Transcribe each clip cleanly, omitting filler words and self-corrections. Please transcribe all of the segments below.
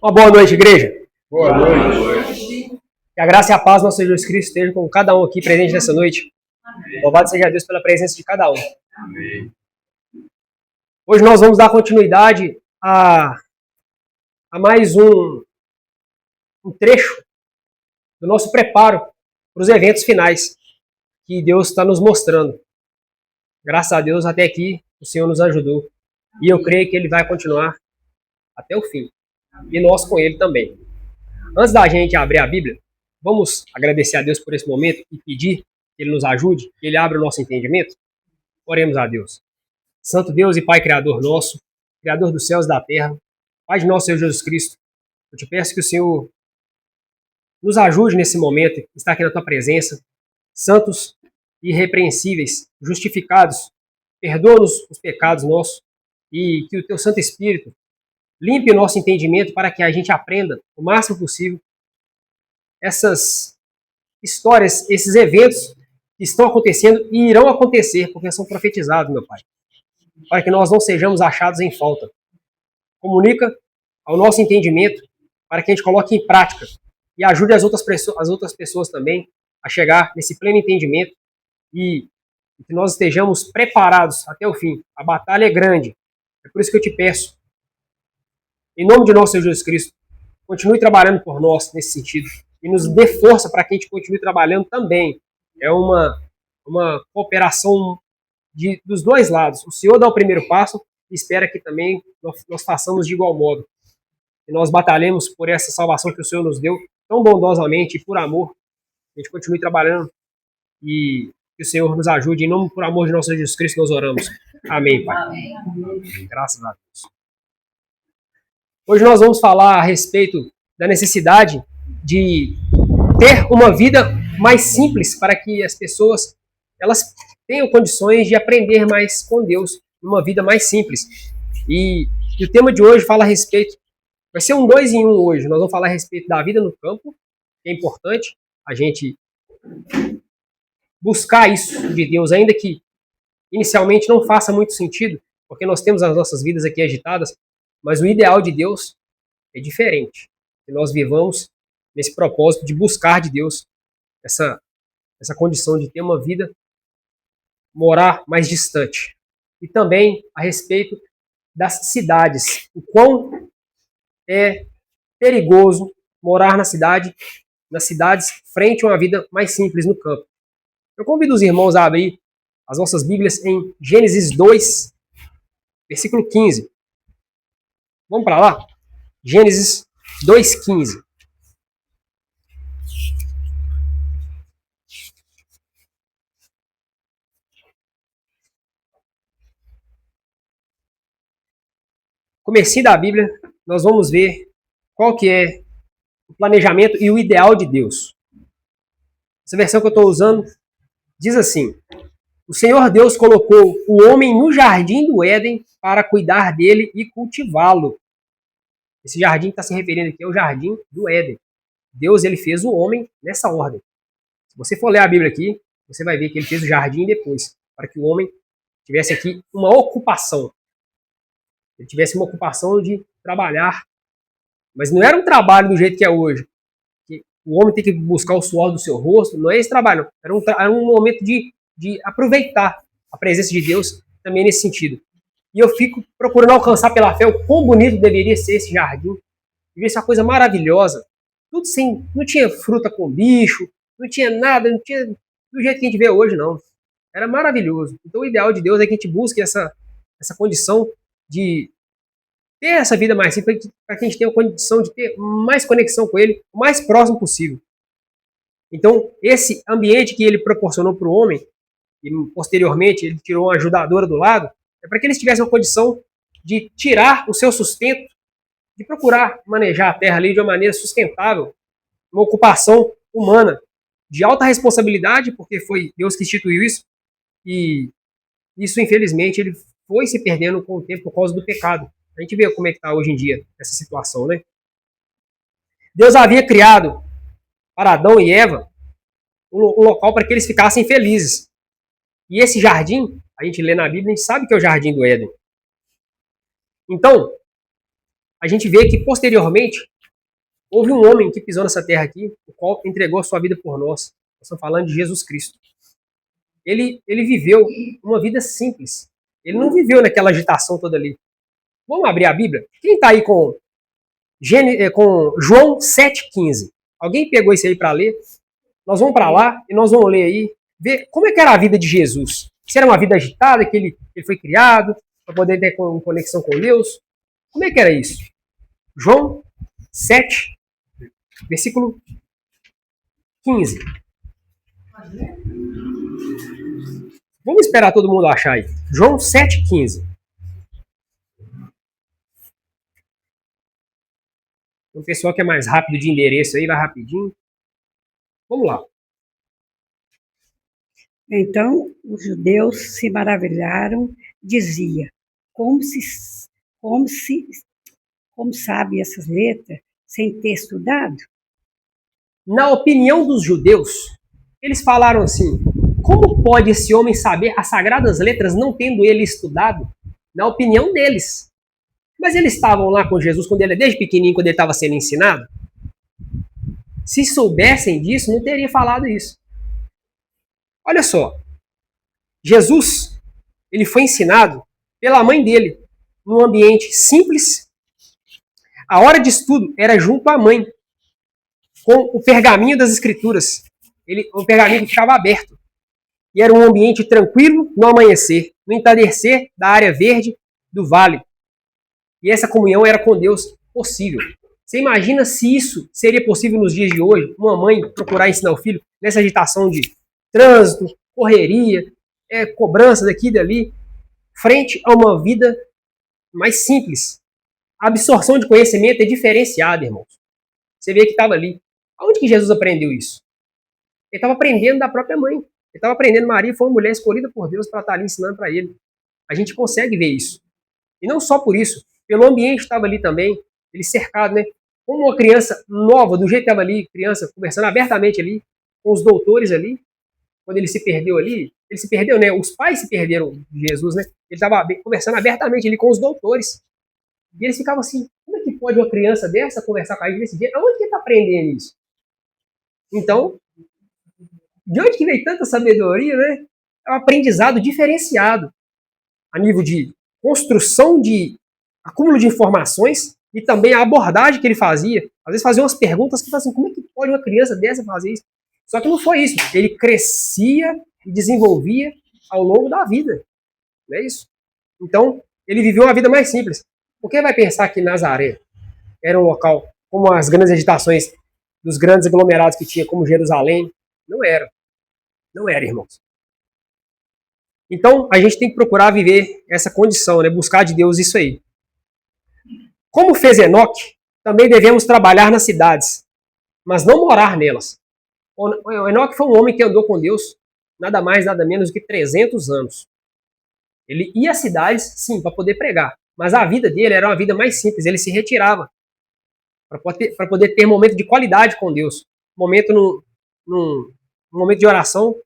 Uma boa noite, igreja. Boa noite. Que a graça e a paz do nosso Senhor Jesus Cristo estejam com cada um aqui presente nessa noite. Louvado seja Deus pela presença de cada um. Amém. Hoje nós vamos dar continuidade a mais um trecho do nosso preparo para os eventos finais que Deus está nos mostrando. Graças a Deus, até aqui o Senhor nos ajudou. E eu creio que Ele vai continuar até o fim. E nós com Ele também. Antes da gente abrir a Bíblia, vamos agradecer a Deus por esse momento e pedir que Ele nos ajude, que Ele abra o nosso entendimento? Oremos a Deus. Santo Deus e Pai Criador nosso, Criador dos céus e da terra, Pai de nosso Senhor Jesus Cristo, eu te peço que o Senhor nos ajude nesse momento, que está aqui na Tua presença, santos e irrepreensíveis, justificados, perdoa-nos os pecados nossos e que o Teu Santo Espírito limpe o nosso entendimento para que a gente aprenda o máximo possível essas histórias, esses eventos que estão acontecendo e irão acontecer, porque são profetizados, meu Pai. Para que nós não sejamos achados em falta. Comunica ao nosso entendimento para que a gente coloque em prática e ajude as outras pessoas também a chegar nesse pleno entendimento e que nós estejamos preparados até o fim. A batalha é grande. É por isso que eu te peço, em nome de nosso Senhor Jesus Cristo, continue trabalhando por nós nesse sentido e nos dê força para que a gente continue trabalhando também. É uma cooperação dos dois lados. O Senhor dá o primeiro passo e espera que também nós façamos de igual modo. E nós batalhemos por essa salvação que o Senhor nos deu tão bondosamente e por amor. A gente continue trabalhando e que o Senhor nos ajude. Em nome, por amor de nosso Senhor Jesus Cristo, nós oramos. Amém, Pai. Amém. Graças a Deus. Hoje nós vamos falar a respeito da necessidade de ter uma vida mais simples para que as pessoas elas tenham condições de aprender mais com Deus, uma vida mais simples. E o tema de hoje fala a respeito, vai ser um 2 em 1 hoje, nós vamos falar a respeito da vida no campo, que é importante a gente buscar isso de Deus, ainda que inicialmente não faça muito sentido, porque nós temos as nossas vidas aqui agitadas, mas o ideal de Deus é diferente. Que nós vivamos nesse propósito de buscar de Deus essa condição de ter uma vida, morar mais distante. E também a respeito das cidades. O quão é perigoso morar nas cidades, frente a uma vida mais simples no campo. Eu convido os irmãos a abrir as nossas Bíblias em Gênesis 2, versículo 15. Vamos para lá? Gênesis 2,15. Comecinho da Bíblia, nós vamos ver qual que é o planejamento e o ideal de Deus. Essa versão que eu estou usando diz assim: o Senhor Deus colocou o homem no jardim do Éden para cuidar dele e cultivá-lo. Esse jardim que está se referindo aqui é o jardim do Éden. Deus ele fez o homem nessa ordem. Se você for ler a Bíblia aqui, você vai ver que ele fez o jardim depois, para que o homem tivesse aqui uma ocupação. Ele tivesse uma ocupação de trabalhar. Mas não era um trabalho do jeito que é hoje. Que o homem tem que buscar o suor do seu rosto. Não é esse trabalho. Era um momento de aproveitar a presença de Deus também nesse sentido. E eu fico procurando alcançar pela fé o quão bonito deveria ser esse jardim. Devia ser uma coisa maravilhosa. Tudo sem... Não tinha fruta com bicho, não tinha nada, não tinha do jeito que a gente vê hoje, não. Era maravilhoso. Então o ideal de Deus é que a gente busque essa condição de ter essa vida mais simples, para que a gente tenha a condição de ter mais conexão com Ele, o mais próximo possível. Então, esse ambiente que Ele proporcionou para o homem, e posteriormente Ele tirou uma ajudadora do lado, é para que eles tivessem uma condição de tirar o seu sustento, de procurar manejar a terra ali de uma maneira sustentável, uma ocupação humana, de alta responsabilidade, porque foi Deus que instituiu isso, e isso, infelizmente, ele foi se perdendo com o tempo por causa do pecado. A gente vê como é que está hoje em dia essa situação, né? Deus havia criado para Adão e Eva um local para que eles ficassem felizes. E esse jardim, a gente lê na Bíblia, a gente sabe que é o jardim do Éden. Então, a gente vê que posteriormente Houve um homem que pisou nessa terra aqui, o qual entregou a sua vida por nós. Nós estamos falando de Jesus Cristo. Ele viveu uma vida simples. Ele não viveu naquela agitação toda ali. Vamos abrir a Bíblia? Quem está aí com João 7,15? Alguém pegou isso aí para ler? Nós vamos para lá e nós vamos ler aí, ver como é que era a vida de Jesus. Se era uma vida agitada, que ele foi criado, para poder ter conexão com Deus. Como é que era isso? João 7, versículo 15. Vamos esperar todo mundo achar aí. João 7,15. O pessoal que é mais rápido de endereço aí, vai rapidinho. Vamos lá. Então os judeus se maravilharam, dizia, como sabe essas letras sem ter estudado? Na opinião dos judeus, eles falaram assim: como pode esse homem saber as sagradas letras não tendo ele estudado? Na opinião deles. Mas eles estavam lá com Jesus quando ele, desde pequenininho, quando ele estava sendo ensinado. Se soubessem disso, não teria falado isso. Olha só. Jesus, ele foi ensinado pela mãe dele, num ambiente simples. A hora de estudo era junto à mãe, com o pergaminho das escrituras. O pergaminho ficava aberto. E era um ambiente tranquilo no amanhecer, no entardecer da área verde do vale. E essa comunhão era com Deus possível. Você imagina se isso seria possível nos dias de hoje? Uma mãe procurar ensinar o filho nessa agitação de trânsito, correria, cobrança daqui e dali, frente a uma vida mais simples. A absorção de conhecimento é diferenciada, irmãos. Você vê que estava ali. Aonde que Jesus aprendeu isso? Ele estava aprendendo da própria mãe. Ele estava aprendendo. Maria foi uma mulher escolhida por Deus para estar ali ensinando para ele. A gente consegue ver isso. E não só por isso. Pelo ambiente estava ali também, ele cercado, né? Como uma criança nova, do jeito que estava ali, criança conversando abertamente ali, com os doutores ali, quando ele se perdeu ali, ele se perdeu, né? Os pais se perderam de Jesus, né? Ele estava conversando abertamente ali com os doutores. E eles ficavam assim, como é que pode uma criança dessa conversar com a gente desse dia? Aonde que ele está aprendendo isso? Então, de onde que veio tanta sabedoria, né? É um aprendizado diferenciado a nível de construção de acúmulo de informações e também a abordagem que ele fazia. Às vezes fazia umas perguntas que falam assim, como é que pode uma criança dessa fazer isso? Só que não foi isso. Ele crescia e desenvolvia ao longo da vida. Não é isso? Então, ele viveu uma vida mais simples. Por que vai pensar que Nazaré era um local como as grandes agitações dos grandes aglomerados que tinha, como Jerusalém? Não era. Não era, irmãos. Então, a gente tem que procurar viver essa condição, né? Buscar de Deus isso aí. Como fez Enoque, também devemos trabalhar nas cidades, mas não morar nelas. O Enoque foi um homem que andou com Deus nada mais, nada menos do que 300 anos. Ele ia às cidades, sim, para poder pregar, mas a vida dele era uma vida mais simples, ele se retirava para poder ter momento de qualidade com Deus, momento momento de oração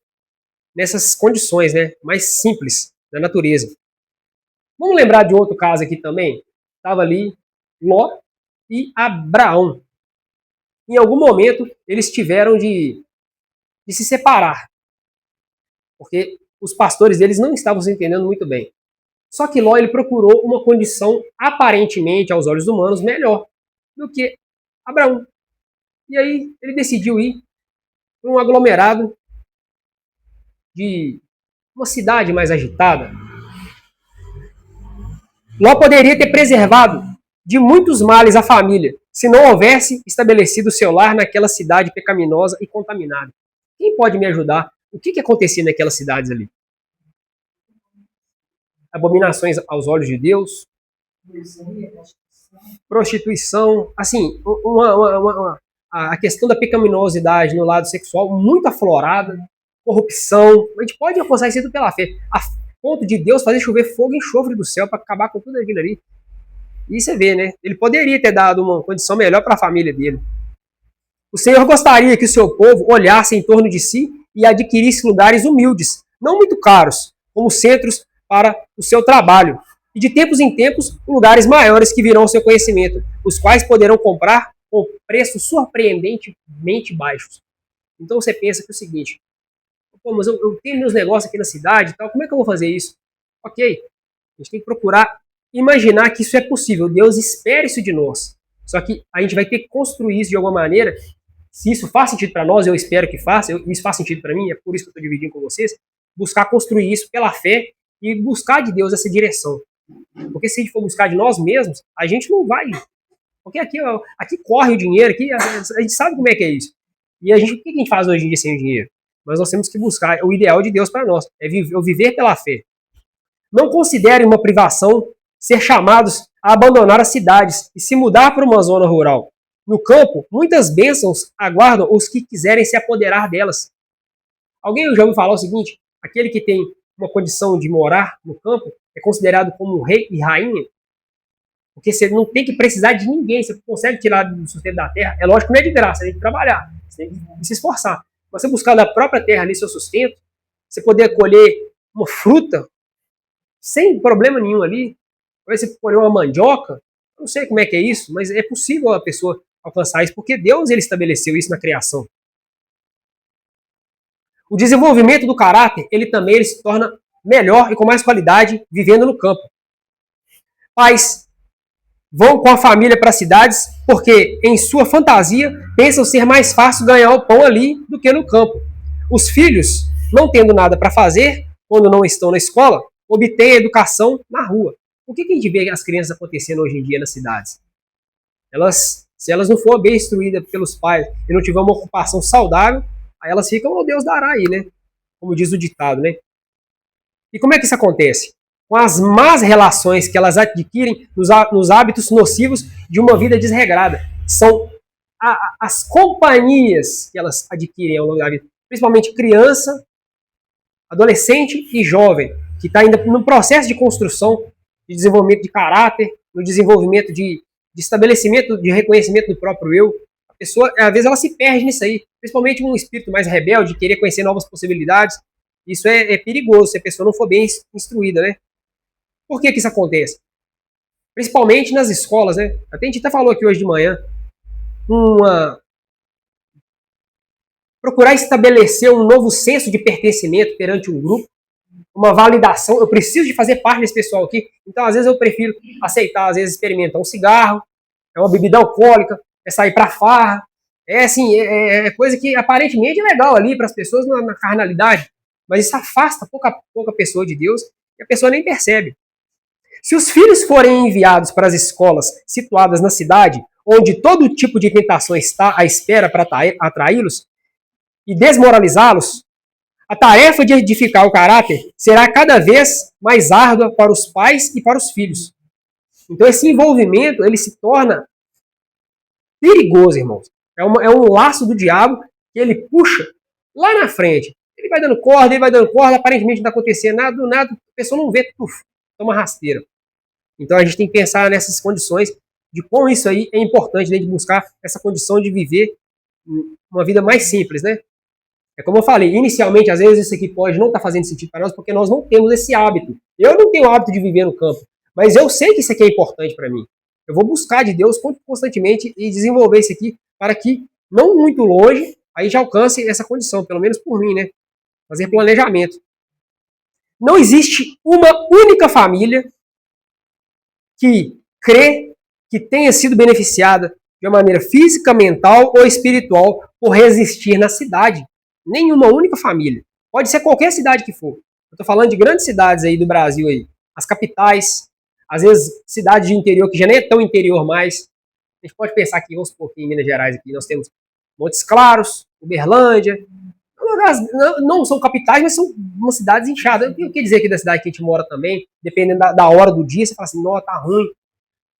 nessas condições, né, mais simples da natureza. Vamos lembrar de outro caso aqui também? Estava ali Ló e Abraão. Em algum momento, eles tiveram de se separar, porque os pastores deles não estavam se entendendo muito bem. Só que Ló ele procurou uma condição, aparentemente, aos olhos humanos, melhor do que Abraão. E aí ele decidiu ir para um aglomerado de uma cidade mais agitada. Ló poderia ter preservado de muitos males a família, se não houvesse estabelecido seu lar naquela cidade pecaminosa e contaminada. Quem pode me ajudar? O que acontecia naquelas cidades ali? Abominações aos olhos de Deus, prostituição, assim, a questão da pecaminosidade no lado sexual muito aflorada, corrupção. A gente pode alcançar isso pela fé, a ponto de Deus fazer chover fogo e enxofre do céu para acabar com tudo aquilo ali. E você vê, né? Ele poderia ter dado uma condição melhor para a família dele. O Senhor gostaria que o seu povo olhasse em torno de si e adquirisse lugares humildes, não muito caros, como centros para o seu trabalho. E de tempos em tempos, lugares maiores que virão ao seu conhecimento, os quais poderão comprar com preços surpreendentemente baixos. Então você pensa que é o seguinte, pô, mas eu tenho meus negócios aqui na cidade e tal, como é que eu vou fazer isso? Ok, a gente tem que procurar imaginar que isso é possível. Deus espera isso de nós. Só que a gente vai ter que construir isso de alguma maneira. Se isso faz sentido para nós, eu espero que faça, isso faz sentido para mim, é por isso que eu estou dividindo com vocês, buscar construir isso pela fé e buscar de Deus essa direção. Porque se a gente for buscar de nós mesmos, a gente não vai. Porque aqui corre o dinheiro, aqui a gente sabe como é que é isso. E o que a gente faz hoje em dia sem o dinheiro? Mas nós temos que buscar o ideal de Deus para nós, é viver pela fé. Não considerem uma privação ser chamados a abandonar as cidades e se mudar para uma zona rural. No campo, muitas bênçãos aguardam os que quiserem se apoderar delas. Alguém já ouviu falar o seguinte? Aquele que tem uma condição de morar no campo é considerado como rei e rainha? Porque você não tem que precisar de ninguém, você consegue tirar do sustento da terra. É lógico que não é de graça, você tem que trabalhar, você tem que se esforçar. Mas você buscar da própria terra ali seu sustento, você poder colher uma fruta sem problema nenhum ali, talvez você colher uma mandioca, eu não sei como é que é isso, mas é possível a pessoa alcançar isso, porque Deus ele estabeleceu isso na criação. O desenvolvimento do caráter, ele se torna melhor e com mais qualidade vivendo no campo. Pais vão com a família para as cidades porque, em sua fantasia, pensam ser mais fácil ganhar o pão ali do que no campo. Os filhos, não tendo nada para fazer, quando não estão na escola, obtêm a educação na rua. O que a gente vê as crianças acontecendo hoje em dia nas cidades? Se elas não forem bem instruídas pelos pais e não tiverem uma ocupação saudável, aí elas ficam, oh, Deus dará aí, né? Como diz o ditado, né? E como é que isso acontece? Com as más relações que elas adquirem nos hábitos nocivos de uma vida desregrada. São as companhias que elas adquirem ao longo da vida. Principalmente criança, adolescente e jovem, que está ainda no processo de construção, de desenvolvimento de caráter, no desenvolvimento de estabelecimento, de reconhecimento do próprio eu. A pessoa, às vezes, ela se perde nisso aí. Principalmente um espírito mais rebelde, de querer conhecer novas possibilidades. Isso é perigoso, se a pessoa não for bem instruída, né? Por que isso acontece? Principalmente nas escolas, né? A gente até falou aqui hoje de manhã, procurar estabelecer um novo senso de pertencimento perante um grupo, uma validação. Eu preciso de fazer parte desse pessoal aqui, então às vezes eu prefiro aceitar, às vezes experimentar um cigarro, é uma bebida alcoólica, é sair pra farra, é assim, é coisa que aparentemente é legal ali para as pessoas na carnalidade, mas isso afasta pouca pessoa de Deus e a pessoa nem percebe. Se os filhos forem enviados para as escolas situadas na cidade, onde todo tipo de tentação está à espera para atraí-los e desmoralizá-los, a tarefa de edificar o caráter será cada vez mais árdua para os pais e para os filhos. Então esse envolvimento ele se torna perigoso, irmãos. É um laço do diabo que ele puxa lá na frente. Ele vai dando corda, aparentemente não está acontecendo nada, do nada, a pessoa não vê, toma rasteira. Então a gente tem que pensar nessas condições de como isso aí é importante, né, de buscar essa condição de viver uma vida mais simples, né? É como eu falei, inicialmente, às vezes isso aqui pode não estar fazendo sentido para nós porque nós não temos esse hábito. Eu não tenho o hábito de viver no campo, mas eu sei que isso aqui é importante para mim. Eu vou buscar de Deus constantemente e desenvolver isso aqui para que, não muito longe, a gente alcance essa condição, pelo menos por mim, né? Fazer planejamento. Não existe uma única família que crê que tenha sido beneficiada de uma maneira física, mental ou espiritual por resistir na cidade. Nenhuma única família. Pode ser qualquer cidade que for. Eu estou falando de grandes cidades aí do Brasil aí. As capitais, às vezes cidades de interior que já nem é tão interior mais. A gente pode pensar aqui, vamos supor, aqui em Minas Gerais aqui, nós temos Montes Claros, Uberlândia. Não são capitais, mas são umas cidades inchadas. Eu quero dizer aqui da cidade que a gente mora também, dependendo da hora do dia, você fala assim, não, tá ruim.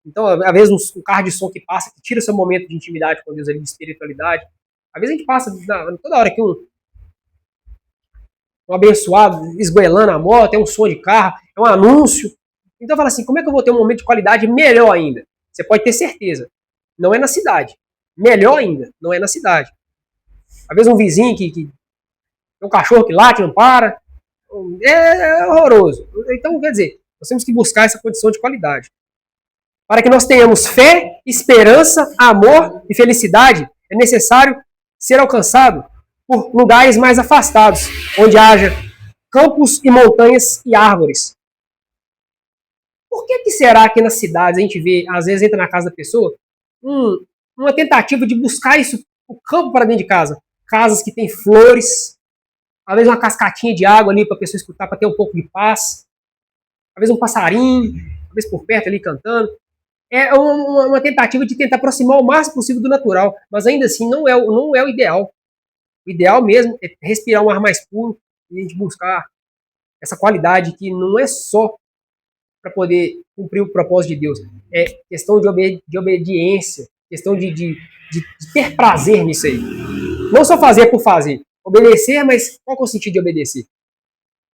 Então, às vezes, um carro de som que passa, que tira o seu momento de intimidade com Deus ali, de espiritualidade. Às vezes a gente passa toda hora aqui um abençoado esgoelando a moto, é um som de carro, é um anúncio. Então fala assim, como é que eu vou ter um momento de qualidade melhor ainda? Você pode ter certeza. Não é na cidade. Melhor ainda, não é na cidade. Às vezes um vizinho que tem um cachorro que late, não para. É horroroso. Então, quer dizer, nós temos que buscar essa condição de qualidade. Para que nós tenhamos fé, esperança, amor e felicidade, é necessário ser alcançado por lugares mais afastados, onde haja campos e montanhas e árvores. Por que será que nas cidades a gente vê, às vezes entra na casa da pessoa, uma tentativa de buscar isso, o campo para dentro de casa? Casas que têm flores, às vezes uma cascatinha de água ali para a pessoa escutar, para ter um pouco de paz, às vezes um passarinho, às vezes por perto ali cantando. É uma tentativa de tentar aproximar o máximo possível do natural, mas ainda assim não é o ideal. O ideal mesmo é respirar um ar mais puro e a gente buscar essa qualidade que não é só para poder cumprir o propósito de Deus, é questão de obediência, questão de ter prazer nisso aí. Não só fazer por fazer, obedecer, mas qual é o sentido de obedecer?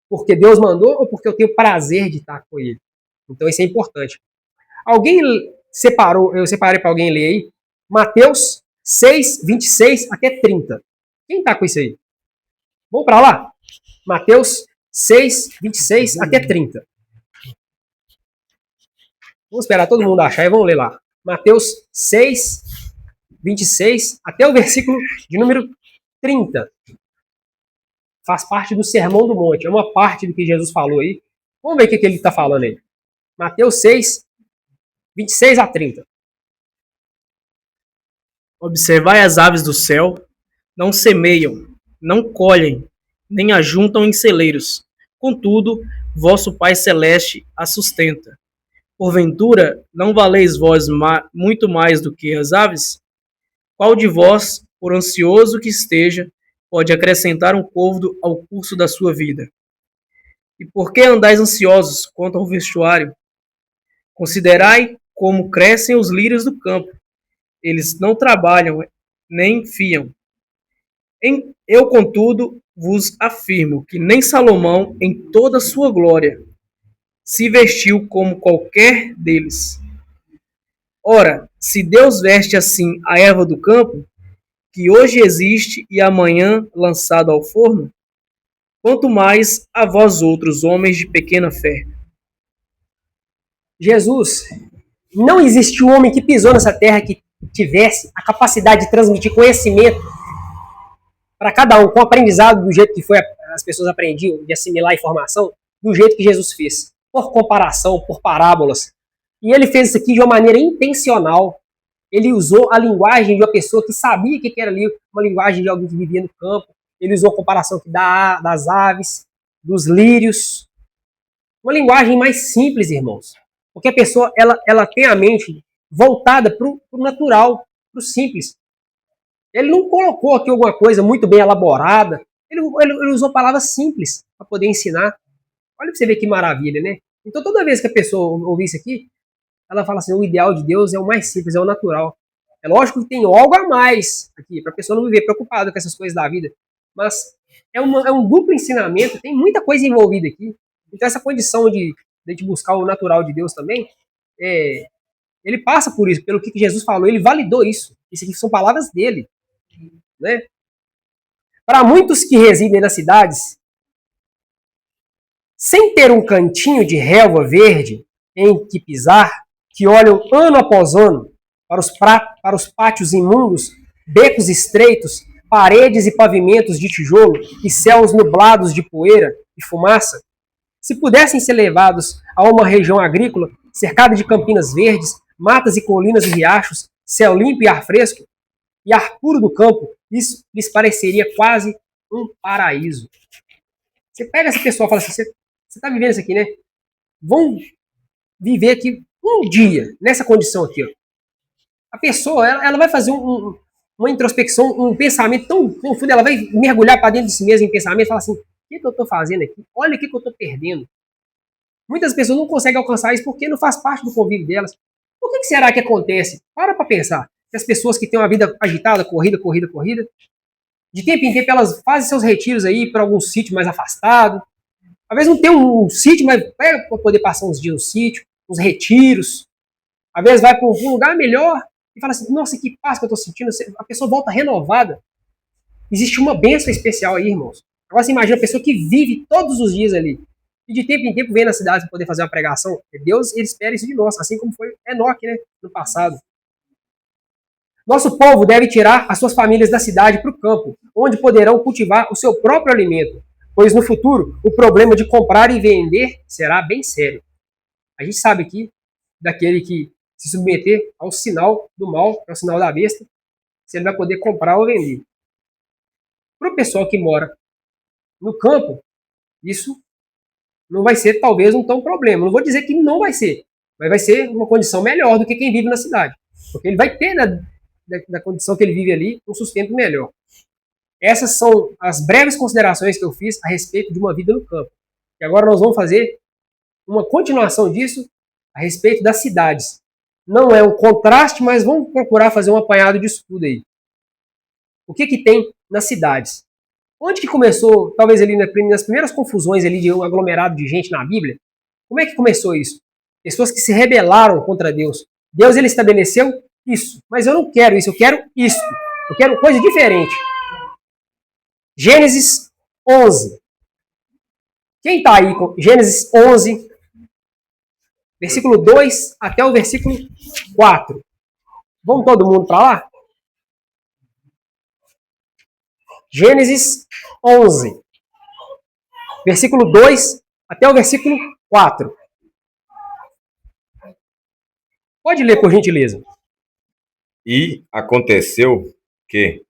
Porque Deus mandou ou porque eu tenho prazer de estar com Ele? Então isso é importante. Alguém separou, eu separei para alguém ler aí, Mateus 6, 26 até 30. Quem está com isso aí? Vamos para lá? Mateus 6, 26 até 30. Vamos esperar todo mundo achar e vamos ler lá. Mateus 6, 26 até o versículo de número 30. Faz parte do Sermão do Monte. É uma parte do que Jesus falou aí. Vamos ver o que ele está falando aí. Mateus 6, 26 a 30. Observai as aves do céu, não semeiam, não colhem, nem ajuntam em celeiros. Contudo, vosso Pai Celeste a sustenta. Porventura, não valeis vós muito mais do que as aves? Qual de vós, por ansioso que esteja, pode acrescentar um côvado ao curso da sua vida? E por que andais ansiosos quanto ao vestuário? Considerai como crescem os lírios do campo. Eles não trabalham, nem fiam. Eu, contudo, vos afirmo que nem Salomão, em toda a sua glória, se vestiu como qualquer deles. Ora, se Deus veste assim a erva do campo, que hoje existe e amanhã lançado ao forno, quanto mais a vós outros, homens de pequena fé. Jesus, não existiu um homem que pisou nessa terra que tivesse a capacidade de transmitir conhecimento para cada um, com aprendizado do jeito que foi as pessoas aprendiam, de assimilar a informação, do jeito que Jesus fez, por comparação, por parábolas. E ele fez isso aqui de uma maneira intencional. Ele usou a linguagem de uma pessoa que sabia o que era ali, uma linguagem de alguém que vivia no campo. Ele usou a comparação das aves, dos lírios. Uma linguagem mais simples, irmãos. Porque a pessoa ela tem a mente voltada para o natural, para o simples. Ele não colocou aqui alguma coisa muito bem elaborada. Ele usou palavras simples para poder ensinar. Olha para você ver que maravilha, né? Então toda vez que a pessoa ouvir isso aqui, ela fala assim, o ideal de Deus é o mais simples, é o natural. É lógico que tem algo a mais aqui, para a pessoa não viver preocupada com essas coisas da vida. Mas é um duplo ensinamento, tem muita coisa envolvida aqui. Então essa condição de buscar o natural de Deus também, ele passa por isso, pelo que Jesus falou, ele validou isso. Isso aqui são palavras dele. Né? Para muitos que residem nas cidades, sem ter um cantinho de relva verde em que pisar, que olham ano após ano para os pátios imundos, becos estreitos, paredes e pavimentos de tijolo e céus nublados de poeira e fumaça, se pudessem ser levados a uma região agrícola, cercada de campinas verdes, matas e colinas e riachos, céu limpo e ar fresco, e ar puro do campo, isso lhes pareceria quase um paraíso. Você pega essa pessoa e fala assim, você está vivendo isso aqui, né? Vão viver aqui um dia, nessa condição aqui. Ó. A pessoa, ela vai fazer uma introspecção, um pensamento tão profundo, ela vai mergulhar para dentro de si mesma em pensamento e falar assim, o que eu estou fazendo aqui? Olha o que eu estou perdendo. Muitas pessoas não conseguem alcançar isso porque não faz parte do convívio delas. Por que será que acontece? Para pensar. Que as pessoas que têm uma vida agitada, corrida, de tempo em tempo elas fazem seus retiros aí para algum sítio mais afastado. Às vezes não tem um sítio, mas pega para poder passar uns dias no sítio, uns retiros. Às vezes vai para um lugar melhor e fala assim, nossa, que paz que eu estou sentindo. A pessoa volta renovada. Existe uma bênção especial aí, irmãos. Agora você imagina a pessoa que vive todos os dias ali. e de tempo em tempo vem na cidade para poder fazer uma pregação. Deus, ele espera isso de nós, assim como foi Enoque, né, no passado. Nosso povo deve tirar as suas famílias da cidade para o campo, onde poderão cultivar o seu próprio alimento, pois no futuro o problema de comprar e vender será bem sério. A gente sabe aqui daquele que se submeter ao sinal do mal, que é o sinal da besta, se ele vai poder comprar ou vender. Para o pessoal que mora no campo, isso não vai ser talvez um tão problema. Não vou dizer que não vai ser, mas vai ser uma condição melhor do que quem vive na cidade. Porque ele vai ter, na condição que ele vive ali, um sustento melhor. Essas são as breves considerações que eu fiz a respeito de uma vida no campo. E agora nós vamos fazer uma continuação disso a respeito das cidades. Não é um contraste, mas vamos procurar fazer um apanhado disso tudo aí. O que tem nas cidades? Onde que começou, talvez ali nas primeiras confusões ali de um aglomerado de gente na Bíblia? Como é que começou isso? Pessoas que se rebelaram contra Deus. Deus, ele estabeleceu isso, mas eu não quero isso, eu quero isso. Eu quero coisa diferente. Gênesis 11. Quem está aí com Gênesis 11, versículo 2 até o versículo 4. Vamos todo mundo para lá? Gênesis 11, versículo 2 até o versículo 4. Pode ler, por gentileza. E aconteceu que,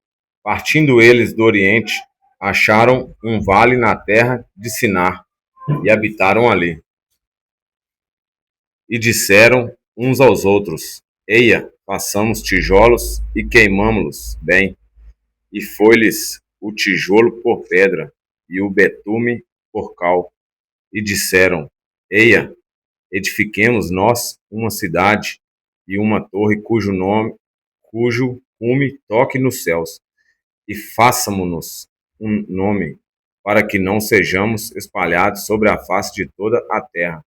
partindo eles do Oriente, acharam um vale na terra de Sinar e habitaram ali. E disseram uns aos outros: Eia, façamos tijolos e queimamo-los bem. E foi-lhes o tijolo por pedra e o betume por cal. E disseram: Eia, edifiquemos nós uma cidade e uma torre cujo cume toque nos céus, e façamo-nos um nome, para que não sejamos espalhados sobre a face de toda a terra.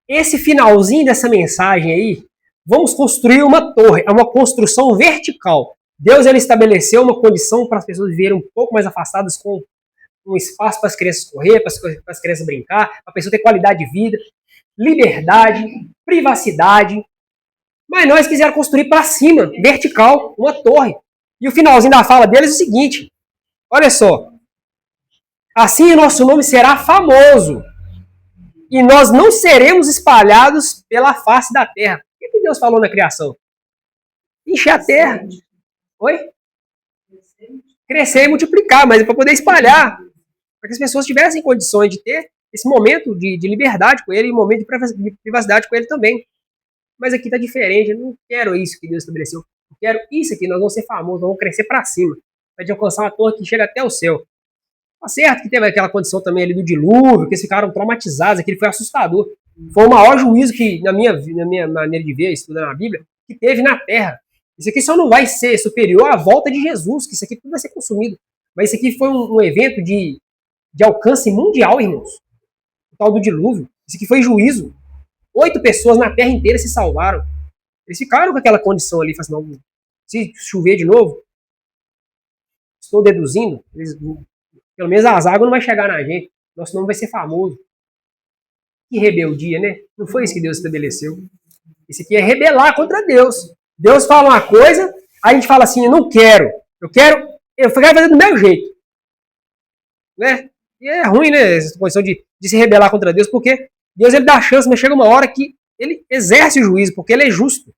Esse finalzinho dessa mensagem aí, vamos construir uma torre, é uma construção vertical. Deus, ele estabeleceu uma condição para as pessoas viverem um pouco mais afastadas, com um espaço para as crianças correr, para as crianças brincar, para a pessoa ter qualidade de vida, liberdade, privacidade. Mas nós quiseram construir para cima, vertical, uma torre. E o finalzinho da fala deles é o seguinte: olha só. Assim o nosso nome será famoso, e nós não seremos espalhados pela face da terra. O que Deus falou na criação? Encher a terra. Oi? Crescer e multiplicar, mas é para poder espalhar. Para que as pessoas tivessem condições de ter esse momento de liberdade com ele e um momento de privacidade com ele também. Mas aqui está diferente. Eu não quero isso que Deus estabeleceu. Eu quero isso aqui. Nós vamos ser famosos, nós vamos crescer para cima. Para de alcançar uma torre que chega até o céu. Tá certo que teve aquela condição também ali do dilúvio, que eles ficaram traumatizados. Aquilo foi assustador. Foi o maior juízo que, na minha maneira de ver, estudando a Bíblia, que teve na terra. Isso aqui só não vai ser superior à volta de Jesus, que isso aqui tudo vai ser consumido. Mas isso aqui foi um evento de alcance mundial, irmãos. O tal do dilúvio. Isso aqui foi juízo. 8 pessoas na terra inteira se salvaram. Eles ficaram com aquela condição ali, assim, não, se chover de novo, estou deduzindo, pelo menos as águas não vai chegar na gente, nosso nome vai ser famoso. Que rebeldia, né? Não foi isso que Deus estabeleceu. Isso aqui é rebelar contra Deus. Deus fala uma coisa, aí a gente fala assim: eu não quero, eu quero fazer do meu jeito. Né? E é ruim, né, essa condição de se rebelar contra Deus, porque Deus, ele dá chance, mas chega uma hora que ele exerce o juízo, porque ele é justo.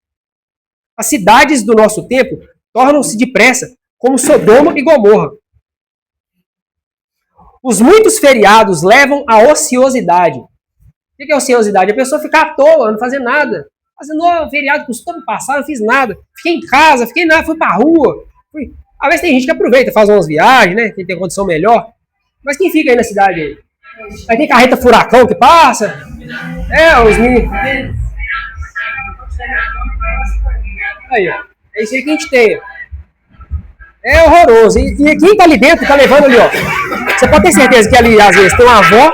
As cidades do nosso tempo tornam-se depressa como Sodoma e Gomorra. Os muitos feriados levam à ociosidade. O que é ociosidade? A pessoa ficar à toa, não fazer nada. Fazendo feriado, custou me passar, não fiz nada. Fiquei em casa, fui pra rua. Às vezes tem gente que aproveita, faz umas viagens, né? Quem tem condição melhor. Mas quem fica aí na cidade aí? Aí tem carreta furacão que passa. Os meninos. Aí, ó. É isso aí que a gente tem. É horroroso. E quem tá ali dentro tá levando ali, ó. Você pode ter certeza que ali, às vezes, tem uma avó,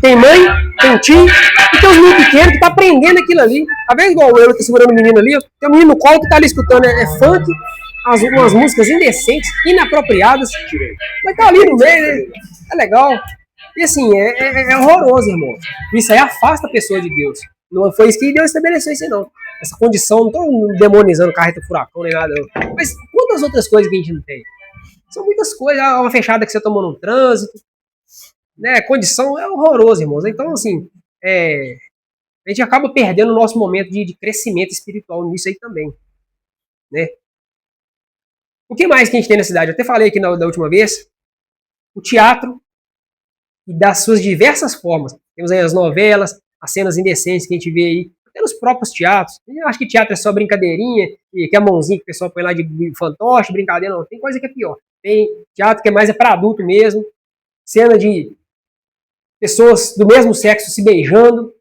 tem mãe, tem tio, e tem uns meninos pequenos que tá aprendendo aquilo ali. Tá vendo igual eu tô segurando o menino ali, ó. Tem um menino no colo que tá ali escutando, funk, umas músicas indecentes, inapropriadas. Mas tá ali no meio, né? É legal. E assim, é horroroso, irmão. Isso aí afasta a pessoa de Deus. Não foi isso que Deus estabeleceu isso aí, não. Essa condição, não estou demonizando carreta furacão nem nada, não. Mas quantas outras coisas que a gente não tem? São muitas coisas. Uma fechada que você tomou no trânsito, né? Condição é horroroso, irmãos. Então, assim, a gente acaba perdendo o nosso momento de crescimento espiritual nisso aí também, né? O que mais que a gente tem na cidade? Eu até falei aqui da última vez. O teatro e das suas diversas formas. Temos aí as novelas, as cenas indecentes que a gente vê aí, até nos próprios teatros. Eu acho que teatro é só brincadeirinha, que é a mãozinha que o pessoal põe lá de fantoche, brincadeira, não. Tem coisa que é pior. Tem teatro que é mais para adulto mesmo, cena de pessoas do mesmo sexo se beijando.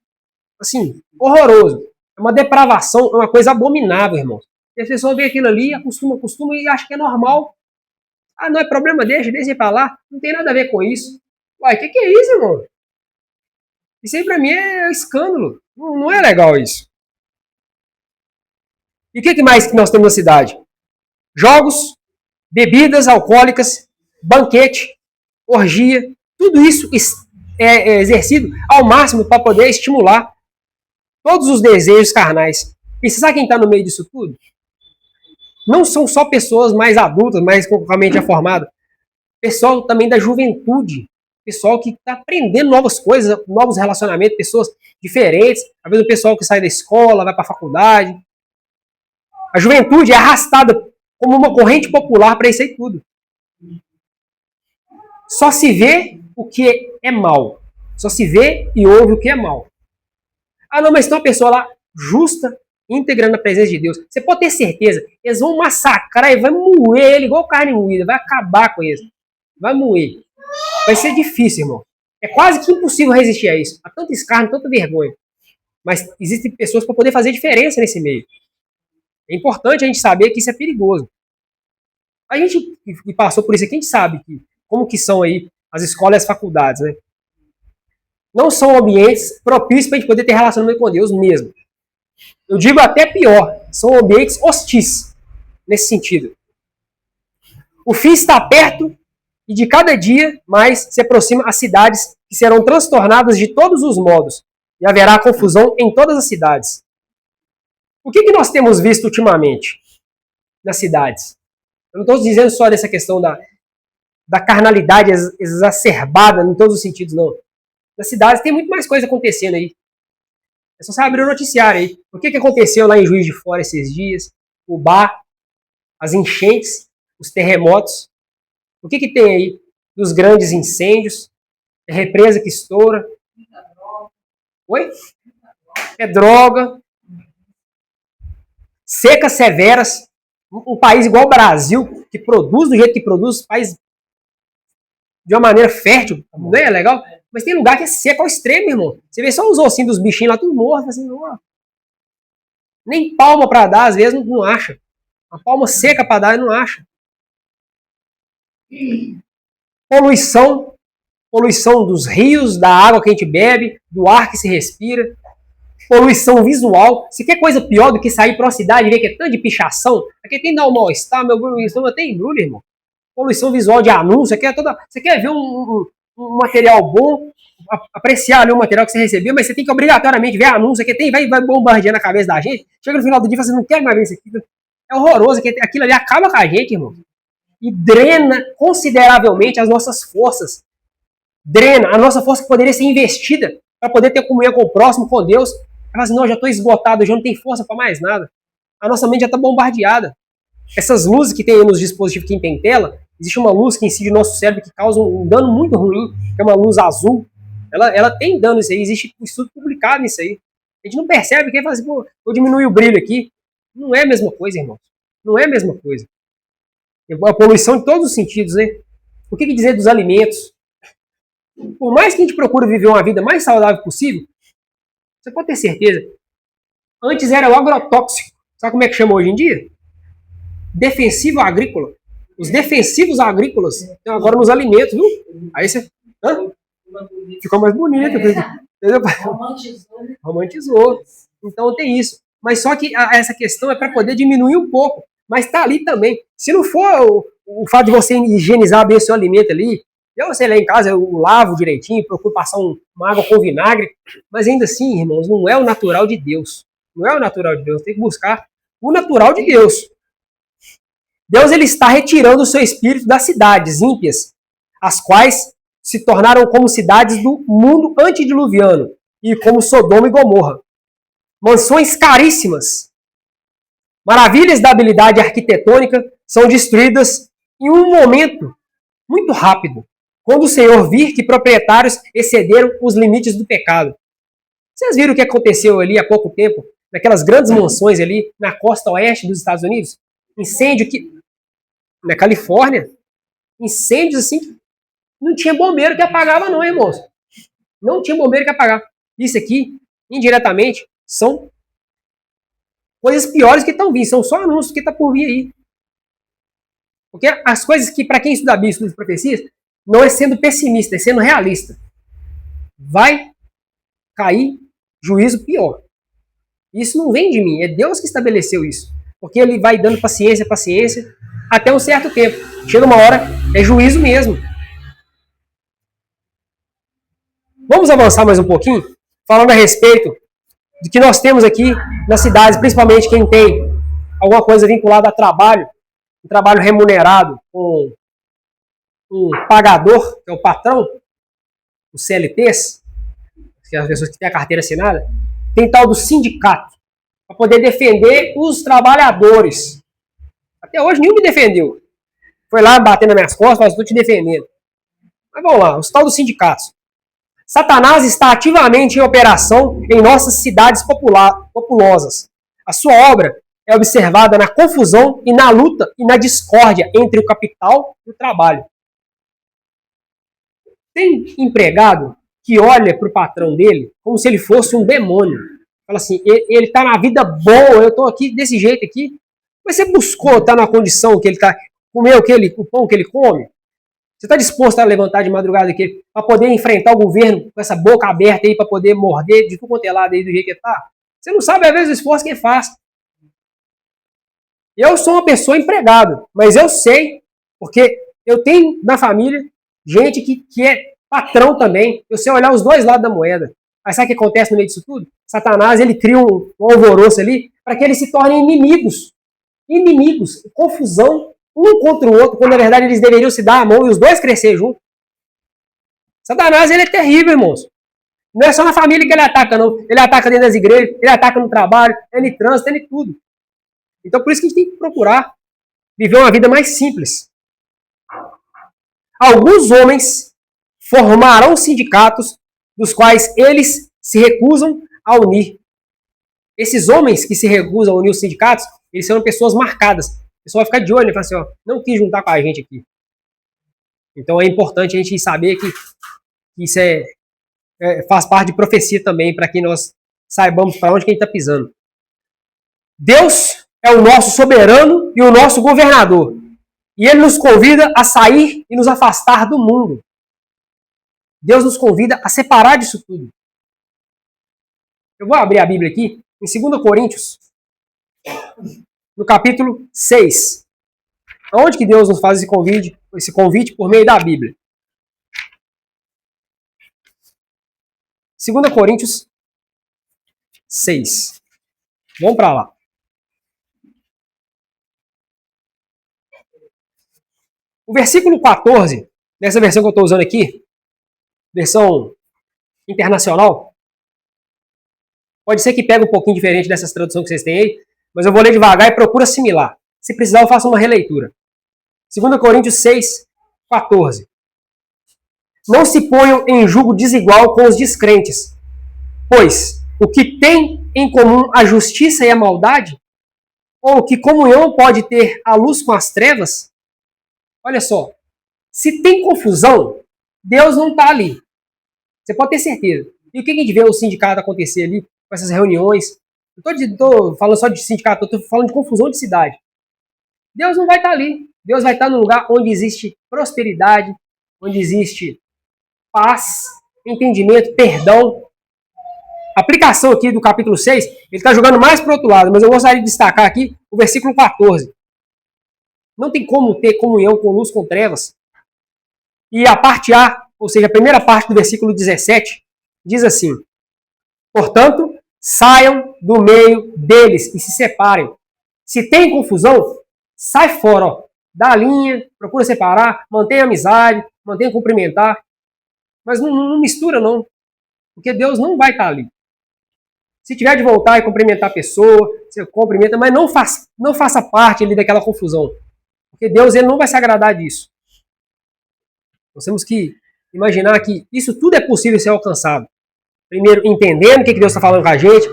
Assim, horroroso. É uma depravação, é uma coisa abominável, irmão. E a pessoa vê aquilo ali, acostuma e acha que é normal. Ah, não é problema, deixa ir pra lá. Não tem nada a ver com isso. Uai, que é isso, irmão? Isso aí pra mim é escândalo. Não é legal isso. E o que mais que nós temos na cidade? Jogos, bebidas alcoólicas, banquete, orgia. Tudo isso é exercido ao máximo para poder estimular todos os desejos carnais. E você sabe quem está no meio disso tudo? Não são só pessoas mais adultas, mais com a mente já formada. Pessoal também da juventude. Pessoal que está aprendendo novas coisas, novos relacionamentos, pessoas diferentes. Às vezes o pessoal que sai da escola, vai para a faculdade. A juventude é arrastada como uma corrente popular para isso aí tudo. Só se vê o que é mal. Só se vê e ouve o que é mal. Ah, não, mas tem uma pessoa lá justa, íntegra na presença de Deus. Você pode ter certeza, eles vão massacrar e vai moer ele igual carne moída, vai acabar com eles. Vai moer. Vai ser difícil, irmão. É quase que impossível resistir a isso. Há tanto escárnio, tanta vergonha. Mas existem pessoas para poder fazer diferença nesse meio. É importante a gente saber que isso é perigoso. A gente que passou por isso aqui, a gente sabe como que são aí as escolas e as faculdades, né? Não são ambientes propícios para a gente poder ter relacionamento com Deus mesmo. Eu digo até pior, são ambientes hostis nesse sentido. O fim está perto e de cada dia mais se aproxima as cidades que serão transtornadas de todos os modos e haverá confusão em todas as cidades. O que nós temos visto ultimamente nas cidades? Eu não estou dizendo só dessa questão da carnalidade exacerbada em todos os sentidos, não. Nas cidades tem muito mais coisa acontecendo aí. É só você abrir o noticiário aí. O que aconteceu lá em Juiz de Fora esses dias? O bar, as enchentes, os terremotos. O que tem aí? Dos grandes incêndios, a represa que estoura. Oi? É droga. Secas severas. Um país igual o Brasil, que produz do jeito que produz, faz de uma maneira fértil, não é legal? Mas tem lugar que é seco ao extremo, irmão. Você vê só os ossinhos dos bichinhos lá, tudo morto, assim, não. Nem palma pra dar, às vezes, não acha. Uma palma seca pra dar, não acha. Poluição dos rios, da água que a gente bebe, do ar que se respira. Poluição visual. Você quer coisa pior do que sair pra uma cidade e ver que é tanto de pichação? Aqui tem que dar um mal-estar, meu estômago até embrulha, irmão. Poluição visual de anúncio, você quer ver um material bom, apreciar ali o material que você recebeu, mas você tem que obrigatoriamente ver anúncio, vai bombardeando a cabeça da gente, chega no final do dia e fala assim, não quer mais ver isso aqui. É horroroso, aquilo ali acaba com a gente, irmão. E drena consideravelmente as nossas forças. Drena a nossa força que poderia ser investida para poder ter comunhão com o próximo, com Deus. Ela fala assim, não, já estou esgotado, eu já não tenho força para mais nada. A nossa mente já está bombardeada. Essas luzes que tem nos dispositivos que tem tela, existe uma luz que incide no nosso cérebro que causa um dano muito ruim, que é uma luz azul. Ela tem dano nisso aí, existe um estudo publicado nisso aí. A gente não percebe, que fala assim, pô, vou diminuir o brilho aqui. Não é a mesma coisa, irmãos. Não é a mesma coisa. A poluição em todos os sentidos, né? O que dizer dos alimentos? Por mais que a gente procure viver uma vida mais saudável possível, você pode ter certeza. Antes era o agrotóxico. Sabe como é que chama hoje em dia? Defensivo agrícola. Os defensivos agrícolas estão agora nos alimentos, viu? Aí você... Ficou mais bonito. Entendeu? Romantizou. Então tem isso. Mas só que essa questão é para poder diminuir um pouco. Mas está ali também. Se não for o fato de você higienizar bem o seu alimento ali, Eu, sei lá, em casa eu lavo direitinho, procuro passar uma água com vinagre, mas ainda assim, irmãos, não é o natural de Deus. Não é o natural de Deus, tem que buscar o natural de Deus. Deus ele está retirando o seu espírito das cidades ímpias, as quais se tornaram como cidades do mundo antediluviano e como Sodoma e Gomorra. Mansões caríssimas, maravilhas da habilidade arquitetônica são destruídas em um momento muito rápido, quando o Senhor vir que proprietários excederam os limites do pecado. Vocês viram o que aconteceu ali há pouco tempo, naquelas grandes mansões ali na costa oeste dos Estados Unidos? Incêndio que na Califórnia, incêndios assim que não tinha bombeiro que apagava não, irmãos. Não tinha bombeiro que apagava. Isso aqui, indiretamente, são coisas piores que estão vindo, são só anúncios que está por vir aí. Porque as coisas que, para quem estuda a Bíblia, estuda as profecias, não é sendo pessimista, é sendo realista. Vai cair juízo pior. Isso não vem de mim, é Deus que estabeleceu isso. Porque ele vai dando paciência, até um certo tempo. Chega uma hora, é juízo mesmo. Vamos avançar mais um pouquinho, falando a respeito do que nós temos aqui nas cidades, principalmente quem tem alguma coisa vinculada a trabalho, um trabalho remunerado com um pagador, que é o patrão, os CLTs, que é as pessoas que têm a carteira assinada, tem tal do sindicato, para poder defender os trabalhadores. Até hoje nenhum me defendeu. Foi lá bater nas minhas costas, mas estou te defendendo. Mas vamos lá, os tal dos sindicatos. Satanás está ativamente em operação em nossas cidades populosas. A sua obra é observada na confusão e na luta e na discórdia entre o capital e o trabalho. Tem empregado que olha para o patrão dele como se ele fosse um demônio. Fala assim, ele está na vida boa, eu estou aqui desse jeito aqui. Mas você buscou estar na condição que ele está, comer o pão que ele come? Você está disposto a levantar de madrugada aqui para poder enfrentar o governo com essa boca aberta aí, para poder morder de tudo quanto é lado aí do jeito que está? Você não sabe, às vezes, o esforço que ele faz. Eu sou uma pessoa empregada, mas eu sei, porque eu tenho na família gente que é patrão também. Eu sei olhar os dois lados da moeda. Mas sabe o que acontece no meio disso tudo? Satanás, ele cria um alvoroço ali para que eles se tornem inimigos. Inimigos, confusão, um contra o outro, quando na verdade eles deveriam se dar a mão e os dois crescer juntos. Satanás, ele é terrível, irmãos. Não é só na família que ele ataca, não. Ele ataca dentro das igrejas, ele ataca no trabalho, ele trânsito, ele tudo. Então por isso que a gente tem que procurar viver uma vida mais simples. Alguns homens formarão sindicatos dos quais eles se recusam a unir. Esses homens que se recusam a unir os sindicatos, eles são pessoas marcadas. O pessoal vai ficar de olho e fala assim, ó, não quis juntar com a gente aqui. Então é importante a gente saber que isso faz parte de profecia também, para que nós saibamos para onde que a gente está pisando. Deus é o nosso soberano e o nosso governador. E Ele nos convida a sair e nos afastar do mundo. Deus nos convida a separar disso tudo. Eu vou abrir a Bíblia aqui, em 2 Coríntios, no capítulo 6. Aonde que Deus nos faz esse convite por meio da Bíblia? 2 Coríntios 6. Vamos para lá. O versículo 14, nessa versão que eu estou usando aqui, versão internacional, pode ser que pegue um pouquinho diferente dessas traduções que vocês têm aí, mas eu vou ler devagar e procuro assimilar. Se precisar, eu faço uma releitura. 2 Coríntios 6, 14. Não se ponham em julgo desigual com os descrentes, pois o que tem em comum a justiça e a maldade, ou que comunhão pode ter a luz com as trevas? Olha só, se tem confusão, Deus não está ali. Você pode ter certeza. E o que a gente vê o sindicato acontecer ali, com essas reuniões? Não estou falando só de sindicato, estou falando de confusão de cidade. Deus não vai estar ali. Deus vai estar no lugar onde existe prosperidade, onde existe paz, entendimento, perdão. A aplicação aqui do capítulo 6, ele está jogando mais para o outro lado, mas eu gostaria de destacar aqui o versículo 14. Não tem como ter comunhão com luz com trevas. E a parte A, ou seja, a primeira parte do versículo 17, diz assim: portanto, saiam do meio deles e se separem. Se tem confusão, sai fora, ó. Dá a linha, procura separar, mantém a amizade, mantém cumprimentar. Mas não mistura, não. Porque Deus não vai estar ali. Se tiver de voltar e cumprimentar a pessoa, você cumprimenta, mas não faça parte ali daquela confusão. Porque Deus ele não vai se agradar disso. Nós temos que imaginar que isso tudo é possível ser alcançado. Primeiro, entendendo o que Deus está falando com a gente,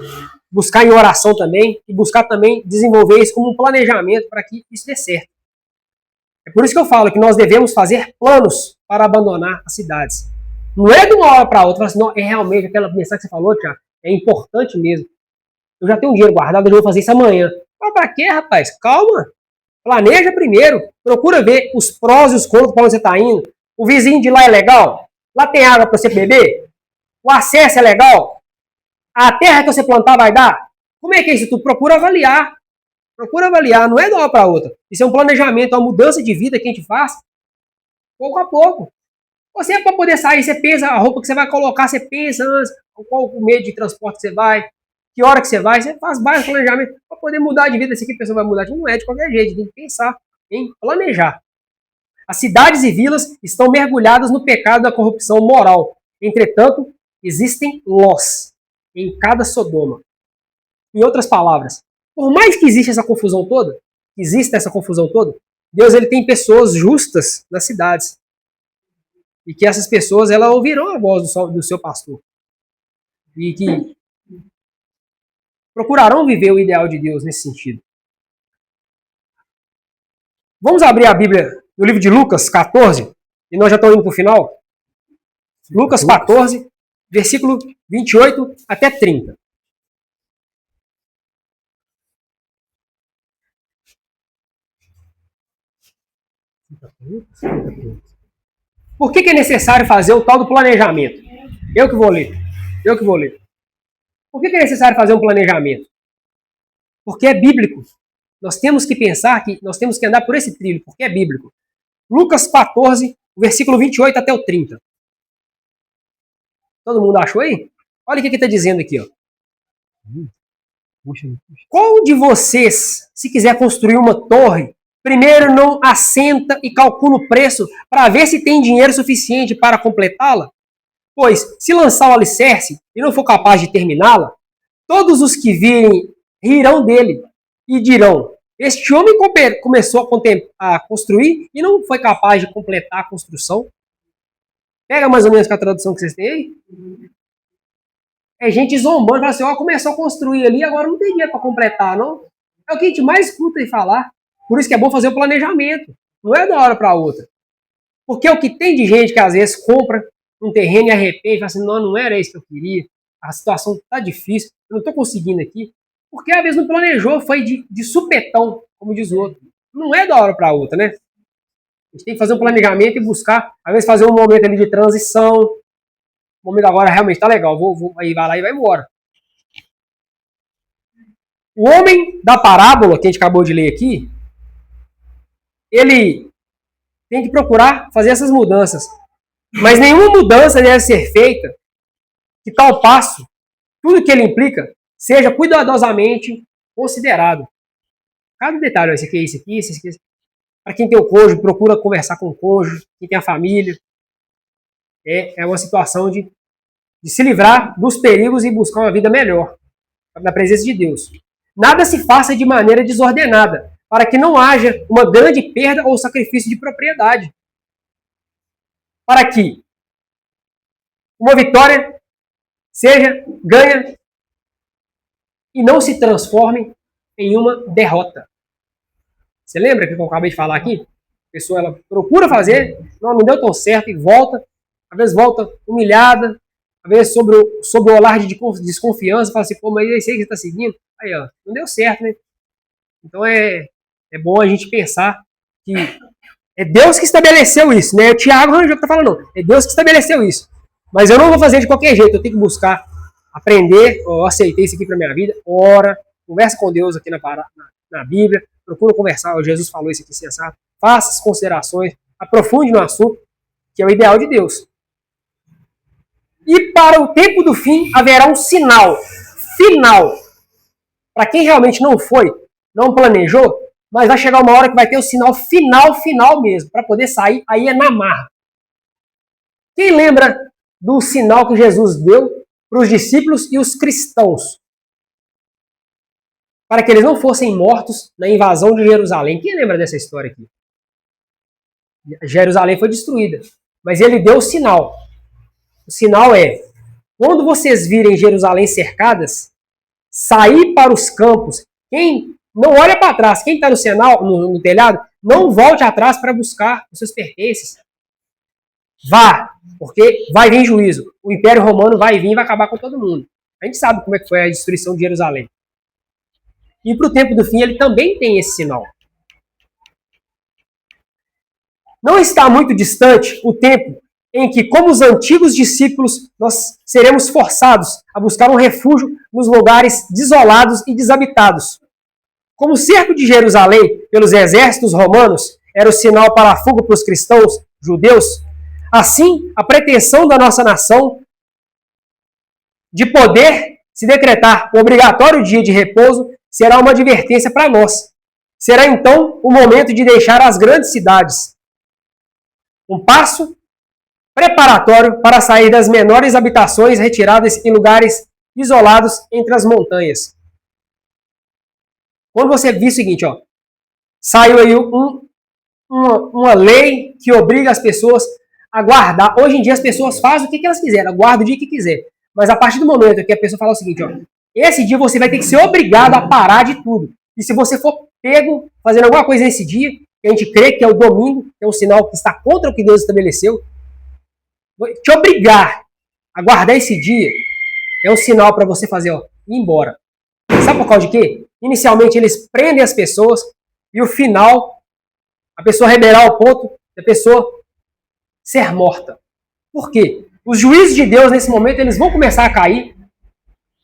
buscar em oração também, e buscar também desenvolver isso como um planejamento para que isso dê certo. É por isso que eu falo que nós devemos fazer planos para abandonar as cidades. Não é de uma hora para outra, assim, não, é realmente aquela mensagem que você falou, Tiago, é importante mesmo. Eu já tenho dinheiro guardado, eu vou fazer isso amanhã. Mas para quê, rapaz? Calma. Planeja primeiro. Procura ver os prós e os contras para onde você está indo. O vizinho de lá é legal? Lá tem água para você beber? O acesso é legal? A terra que você plantar vai dar? Como é que é isso tudo? Procura avaliar. Procura avaliar. Não é de uma hora para outra. Isso é um planejamento, é uma mudança de vida que a gente faz pouco a pouco. Você é para poder sair, você pensa a roupa que você vai colocar, você pensa antes, qual o meio de transporte que você vai, que hora que você vai, você faz vários planejamentos para poder mudar de vida. Se que a pessoa vai mudar, não é de qualquer jeito, tem que pensar em planejar. As cidades e vilas estão mergulhadas no pecado da corrupção moral. Entretanto, existem lós em cada Sodoma. Em outras palavras, por mais que exista essa confusão toda, Deus ele tem pessoas justas nas cidades. E que essas pessoas elas ouvirão a voz do seu pastor. E que procurarão viver o ideal de Deus nesse sentido. Vamos abrir a Bíblia no livro de Lucas 14, e nós já estamos indo para o final. Lucas 14, versículo 28 até 30. Por que é necessário fazer o tal do planejamento? Eu que vou ler. Por que é necessário fazer um planejamento? Porque é bíblico. Nós temos que pensar que nós temos que andar por esse trilho, porque é bíblico. Lucas 14, versículo 28 até o 30. Todo mundo achou aí? Olha o que está dizendo aqui. Ó. Qual de vocês, se quiser construir uma torre, primeiro não assenta e calcula o preço para ver se tem dinheiro suficiente para completá-la? Pois, se lançar o alicerce e não for capaz de terminá-la, todos os que virem rirão dele e dirão: este homem começou a construir e não foi capaz de completar a construção. Pega mais ou menos com a tradução que vocês têm aí. É gente zombando, fala assim, ó, começou a construir ali, agora não tem dinheiro para completar, não. É o que a gente mais escuta aí falar. Por isso que é bom fazer o planejamento. Não é de uma hora para outra. Porque é o que tem de gente que às vezes compra um terreno e arrepende, fala assim, não era isso que eu queria, a situação está difícil, eu não estou conseguindo aqui. Porque às vezes não planejou, foi de supetão, como diz o outro. Não é da hora para outra, né? A gente tem que fazer um planejamento e buscar, às vezes fazer um momento ali de transição. O momento agora realmente está legal, aí vai lá e vai embora. O homem da parábola, que a gente acabou de ler aqui, ele tem que procurar fazer essas mudanças. Mas nenhuma mudança deve ser feita que tal passo, tudo que ele implica, seja cuidadosamente considerado. Cada detalhe, esse aqui é isso aqui, esse aqui. Para quem tem o cônjuge, procura conversar com o cônjuge, quem tem a família. É uma situação de se livrar dos perigos e buscar uma vida melhor, na presença de Deus. Nada se faça de maneira desordenada, para que não haja uma grande perda ou sacrifício de propriedade. Para que uma vitória seja ganha e não se transforme em uma derrota. Você lembra que eu acabei de falar aqui? A pessoa ela procura fazer, não deu tão certo e volta, às vezes volta humilhada, às vezes sobre o olhar de desconfiança, fala assim, pô, mas é isso aí que você está seguindo? Aí, ó, não deu certo, né? Então é bom a gente pensar que é Deus que estabeleceu isso, né? O Tiago Rangel que está falando, não. É Deus que estabeleceu isso. Mas eu não vou fazer de qualquer jeito, eu tenho que buscar aprender, eu aceitei isso aqui para minha vida, ora, conversa com Deus aqui na Bíblia, procura conversar, Jesus falou isso aqui sensato, faça as considerações, aprofunde no assunto, que é o ideal de Deus. E para o tempo do fim haverá um sinal final. Para quem realmente não foi, não planejou, mas vai chegar uma hora que vai ter o sinal final mesmo, para poder sair, aí é na marra. Quem lembra do sinal que Jesus deu para os discípulos e os cristãos? Para que eles não fossem mortos na invasão de Jerusalém. Quem lembra dessa história aqui? Jerusalém foi destruída, mas ele deu o sinal. O sinal é, quando vocês virem Jerusalém cercadas, sair para os campos. Quem não olha para trás, quem está no telhado, não volte atrás para buscar os seus pertences. Vá, porque vai vir juízo. O Império Romano vai vir e vai acabar com todo mundo. A gente sabe como é que foi a destruição de Jerusalém. E para o tempo do fim ele também tem esse sinal. Não está muito distante o tempo em que, como os antigos discípulos, nós seremos forçados a buscar um refúgio nos lugares desolados e desabitados. Como o cerco de Jerusalém pelos exércitos romanos era o sinal para a fuga para os cristãos judeus, assim, a pretensão da nossa nação de poder se decretar o obrigatório dia de repouso será uma advertência para nós. Será então o momento de deixar as grandes cidades. Um passo preparatório para sair das menores habitações retiradas em lugares isolados entre as montanhas. Quando você viu o seguinte, ó, saiu aí uma lei que obriga as pessoas a guardar. Hoje em dia as pessoas fazem o que elas quiserem, guardam o dia que quiser. Mas a partir do momento que a pessoa fala o seguinte, ó, esse dia você vai ter que ser obrigado a parar de tudo. E se você for pego fazendo alguma coisa nesse dia, que a gente crê que é o domingo, que é um sinal que está contra o que Deus estabeleceu, te obrigar a guardar esse dia é um sinal para você fazer, ó, ir embora. Sabe por causa de quê? Inicialmente eles prendem as pessoas e o final a pessoa rebelar ao ponto da pessoa ser morta. Por quê? Os juízes de Deus nesse momento eles vão começar a cair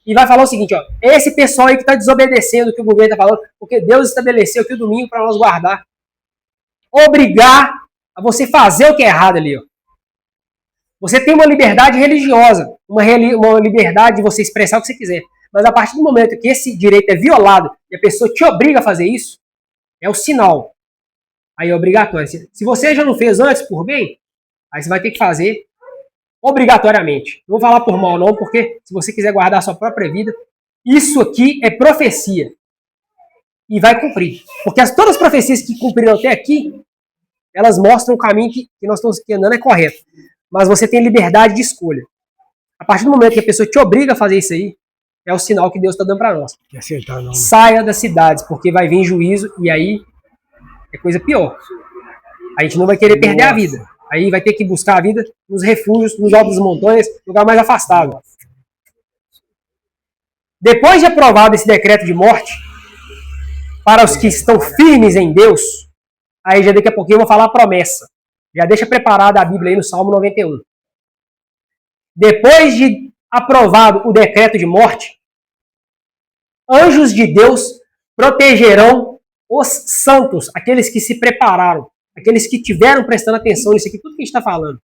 e vai falar o seguinte, ó, é esse pessoal aí que está desobedecendo o que o governo está falando, porque Deus estabeleceu aqui o domingo para nós guardar. Obrigar a você fazer o que é errado ali, ó. Você tem uma liberdade religiosa, uma liberdade de você expressar o que você quiser. Mas a partir do momento que esse direito é violado e a pessoa te obriga a fazer isso, é o sinal. Aí é obrigatório. Se você já não fez antes por bem, aí você vai ter que fazer obrigatoriamente. Não vou falar por mal não, porque se você quiser guardar a sua própria vida, isso aqui é profecia. E vai cumprir. Porque todas as profecias que cumpriram até aqui, elas mostram o caminho que nós estamos andando é correto. Mas você tem liberdade de escolha. A partir do momento que a pessoa te obriga a fazer isso aí, é o sinal que Deus está dando para nós. Saia das cidades, porque vai vir juízo e aí é coisa pior. A gente não vai querer perder a vida. Aí vai ter que buscar a vida nos refúgios, nos altos das montanhas, lugar mais afastado. Depois de aprovado esse decreto de morte, para os que estão firmes em Deus, aí já daqui a pouquinho eu vou falar a promessa. Já deixa preparada a Bíblia aí no Salmo 91. Depois de aprovado o decreto de morte, anjos de Deus protegerão os santos, aqueles que se prepararam, aqueles que tiveram prestando atenção nisso aqui, tudo que a gente está falando.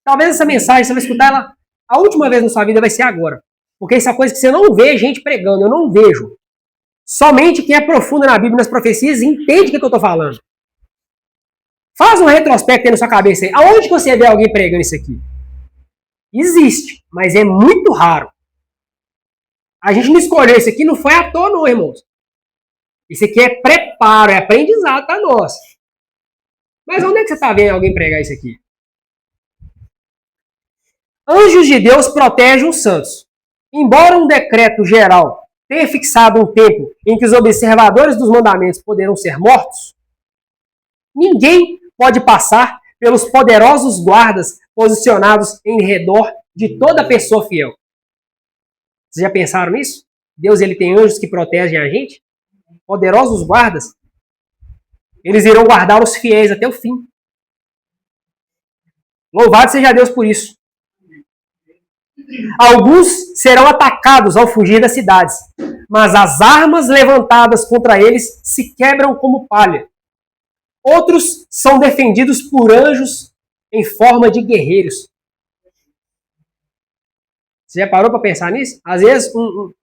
Talvez essa mensagem, você vai escutar ela a última vez na sua vida vai ser agora. Porque isso é uma coisa que você não vê gente pregando, eu não vejo. Somente quem aprofunda na Bíblia, nas profecias, entende o que eu estou falando. Faz um retrospecto aí na sua cabeça aí. Aonde que você vê alguém pregando isso aqui? Existe, mas é muito raro. A gente não escolheu isso aqui, não foi à toa não, irmãos. Isso aqui é preparo, é aprendizado para nós. Mas onde é que você está vendo alguém pregar isso aqui? Anjos de Deus protegem os santos. Embora um decreto geral tenha fixado um tempo em que os observadores dos mandamentos poderão ser mortos, ninguém pode passar pelos poderosos guardas posicionados em redor de toda pessoa fiel. Vocês já pensaram nisso? Deus ele tem anjos que protegem a gente? Poderosos guardas. Eles irão guardar os fiéis até o fim. Louvado seja Deus por isso. Alguns serão atacados ao fugir das cidades, mas as armas levantadas contra eles se quebram como palha. Outros são defendidos por anjos em forma de guerreiros. Você já parou para pensar nisso? Às vezes um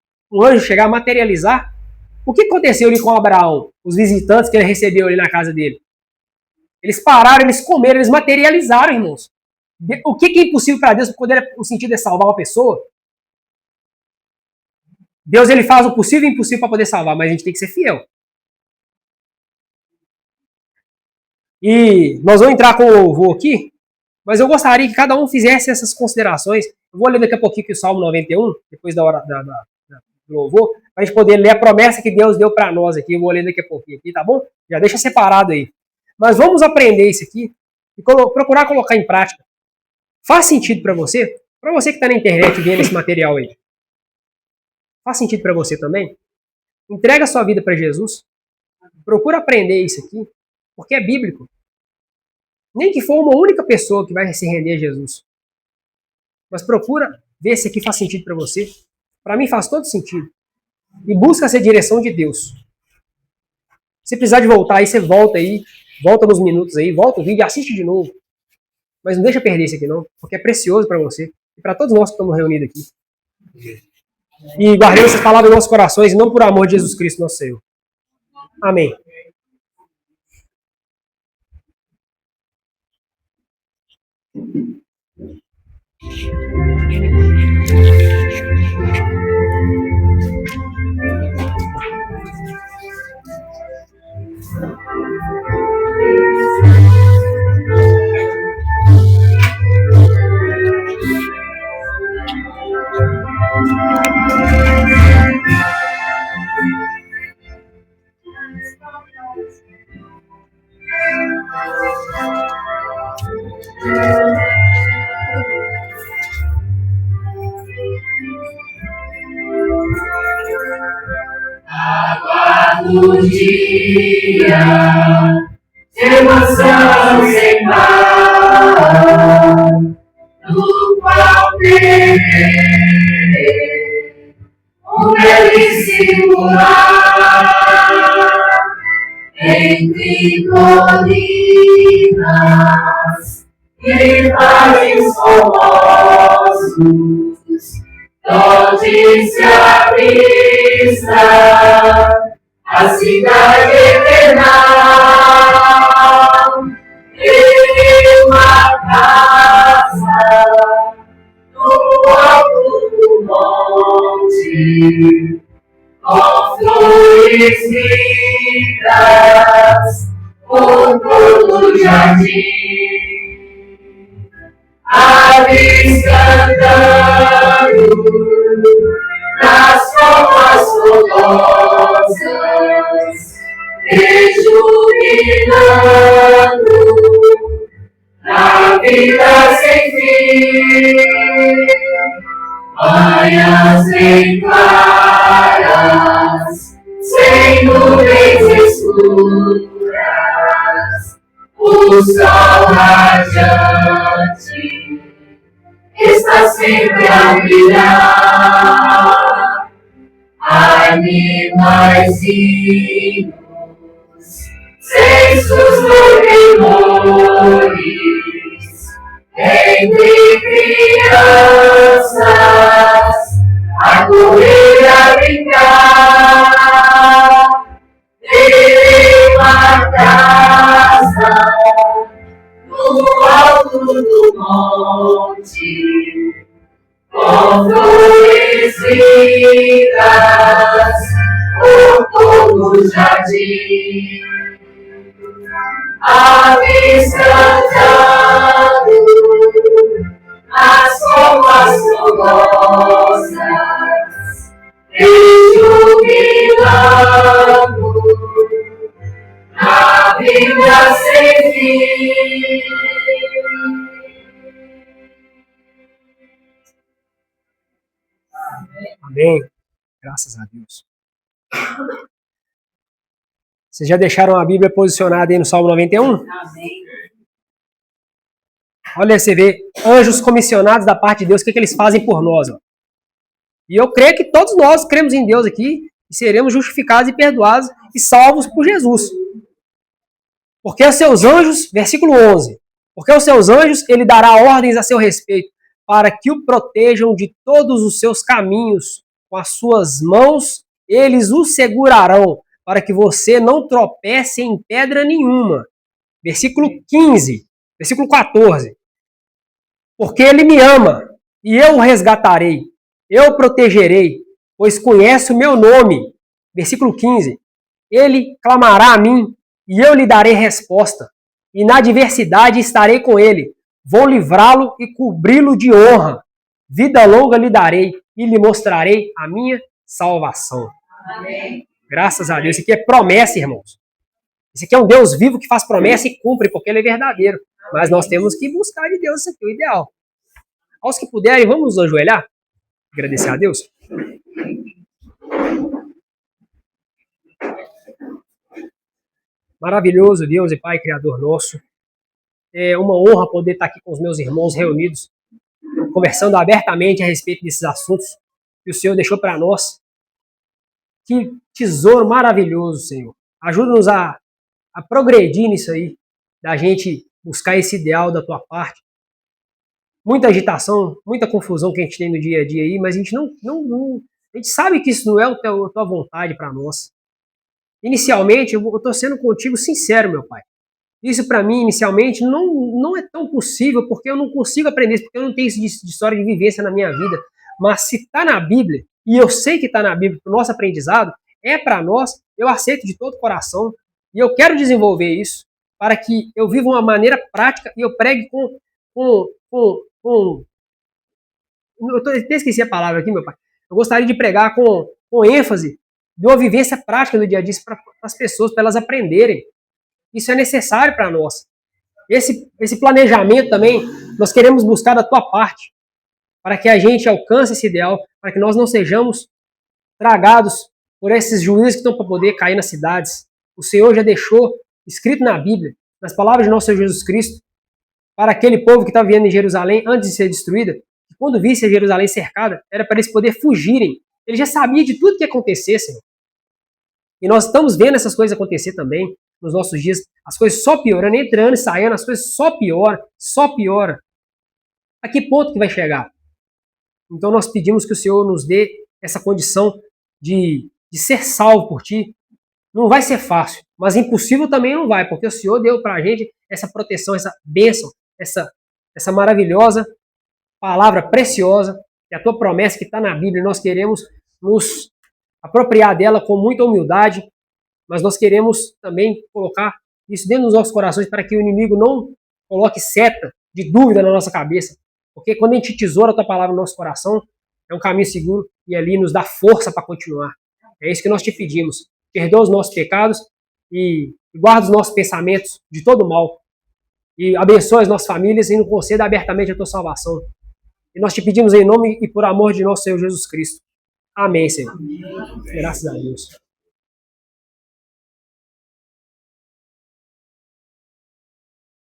anjo chegar a materializar. O que aconteceu ali com Abraão? Os visitantes que ele recebeu ali na casa dele. Eles pararam, eles comeram, eles materializaram, irmãos. O que é impossível para Deus? O sentido é salvar uma pessoa. Deus ele faz o possível e o impossível para poder salvar, mas a gente tem que ser fiel. E nós vamos entrar com o louvor aqui, mas eu gostaria que cada um fizesse essas considerações. Eu vou ler daqui a pouquinho aqui o Salmo 91, depois da hora do louvor, para a gente poder ler a promessa que Deus deu para nós aqui. Eu vou ler daqui a pouquinho aqui, tá bom? Já deixa separado aí. Mas vamos aprender isso aqui e procurar colocar em prática. Faz sentido para você? Para você que está na internet vendo esse material aí. Faz sentido para você também? Entrega a sua vida para Jesus. Procura aprender isso aqui, porque é bíblico. Nem que for uma única pessoa que vai se render a Jesus. Mas procura ver se aqui faz sentido para você. Para mim faz todo sentido. E busca essa direção de Deus. Se precisar de voltar aí, você volta aí. Volta nos minutos aí, volta o vídeo e assiste de novo. Mas não deixa perder isso aqui não, porque é precioso para você. E para todos nós que estamos reunidos aqui. E guardemos essas palavras nos nossos corações, e não por amor de Jesus Cristo, nosso Senhor. Amém. Aguardo o dia de emoção sem par, no qual terei um belíssimo lar, entre colinas e vales formosos, onde se avista a cidade eterna e uma casa no alto do monte, com flores lindas por todo o jardim. Aves cantando nas formas frondosas, rejubilando na vida sem fim. Manhãs bem claras, sem nuvens escuras, o sol radiante está sempre a brilhar. Animaizinhos, censos dormidores, entre crianças, a correr e a brincar. Em uma casa no alto do monte, com flores lindas por todo o jardim. Aves cantando as formas frondosas, rejubilando na vida sem fim. Amém. Graças a Deus. Vocês já deixaram a Bíblia posicionada aí no Salmo 91? Amém. Olha, você vê, anjos comissionados da parte de Deus, o que eles fazem por nós? Ó. E eu creio que todos nós cremos em Deus aqui e seremos justificados e perdoados e salvos por Jesus. Porque os seus anjos, versículo 11, Porque aos seus anjos ele dará ordens a seu respeito, para que o protejam de todos os seus caminhos. Com as suas mãos eles o segurarão, para que você não tropece em pedra nenhuma. Versículo 15, versículo 14. Porque ele me ama, e eu o resgatarei, eu o protegerei, pois conhece o meu nome. Versículo 15. Ele clamará a mim, e eu lhe darei resposta, e na adversidade estarei com ele. Vou livrá-lo e cobri-lo de honra. Vida longa lhe darei, e lhe mostrarei a minha salvação. Amém. Graças a Deus. Isso aqui é promessa, irmãos. Isso aqui é um Deus vivo que faz promessa e cumpre, porque ele é verdadeiro. Mas nós temos que buscar de Deus isso aqui, o ideal. Aos que puderem, vamos nos ajoelhar? Agradecer a Deus. Maravilhoso Deus e Pai, Criador nosso. É uma honra poder estar aqui com os meus irmãos reunidos, conversando abertamente a respeito desses assuntos que o Senhor deixou para nós. Que tesouro maravilhoso, Senhor. Ajuda-nos a progredir nisso aí, da gente buscar esse ideal da tua parte. Muita agitação, muita confusão que a gente tem no dia a dia aí, mas a gente a gente sabe que isso não é a tua vontade para nós. Inicialmente, eu estou sendo contigo sincero, meu Pai. Isso para mim, inicialmente, não é tão possível, porque eu não consigo aprender isso, porque eu não tenho isso de história de vivência na minha vida. Mas se está na Bíblia, e eu sei que está na Bíblia para o nosso aprendizado, é para nós, eu aceito de todo o coração, e eu quero desenvolver isso, para que eu viva uma maneira prática e eu pregue eu até esqueci a palavra aqui, meu Pai. Eu gostaria de pregar com ênfase de uma vivência prática do dia a dia para as pessoas, para elas aprenderem. Isso é necessário para nós. Esse planejamento também, nós queremos buscar da tua parte, para que a gente alcance esse ideal, para que nós não sejamos tragados por esses juízes que estão para poder cair nas cidades. O Senhor já deixou escrito na Bíblia, nas palavras de nosso Senhor Jesus Cristo, para aquele povo que estava vivendo em Jerusalém antes de ser destruída, que quando visse Jerusalém cercada, era para eles poderem fugirem. Ele já sabia de tudo que ia acontecer, Senhor. E nós estamos vendo essas coisas acontecer também nos nossos dias. As coisas só piorando, entrando e saindo, as coisas só pioram, só piora. A que ponto que vai chegar? Então nós pedimos que o Senhor nos dê essa condição de ser salvo por Ti. Não vai ser fácil, mas impossível também não vai, porque o Senhor deu para a gente essa proteção, essa bênção, essa maravilhosa palavra preciosa, que é a Tua promessa que está na Bíblia. Nós queremos nos apropriar dela com muita humildade, mas nós queremos também colocar isso dentro dos nossos corações para que o inimigo não coloque seta de dúvida na nossa cabeça, porque quando a gente tesoura a Tua palavra no nosso coração, é um caminho seguro e ali nos dá força para continuar. É isso que nós te pedimos. Perdoa os nossos pecados e guarda os nossos pensamentos de todo mal. E abençoa as nossas famílias e nos conceda abertamente a Tua salvação. E nós te pedimos em nome e por amor de nosso Senhor Jesus Cristo. Amém, Senhor. Graças a Deus.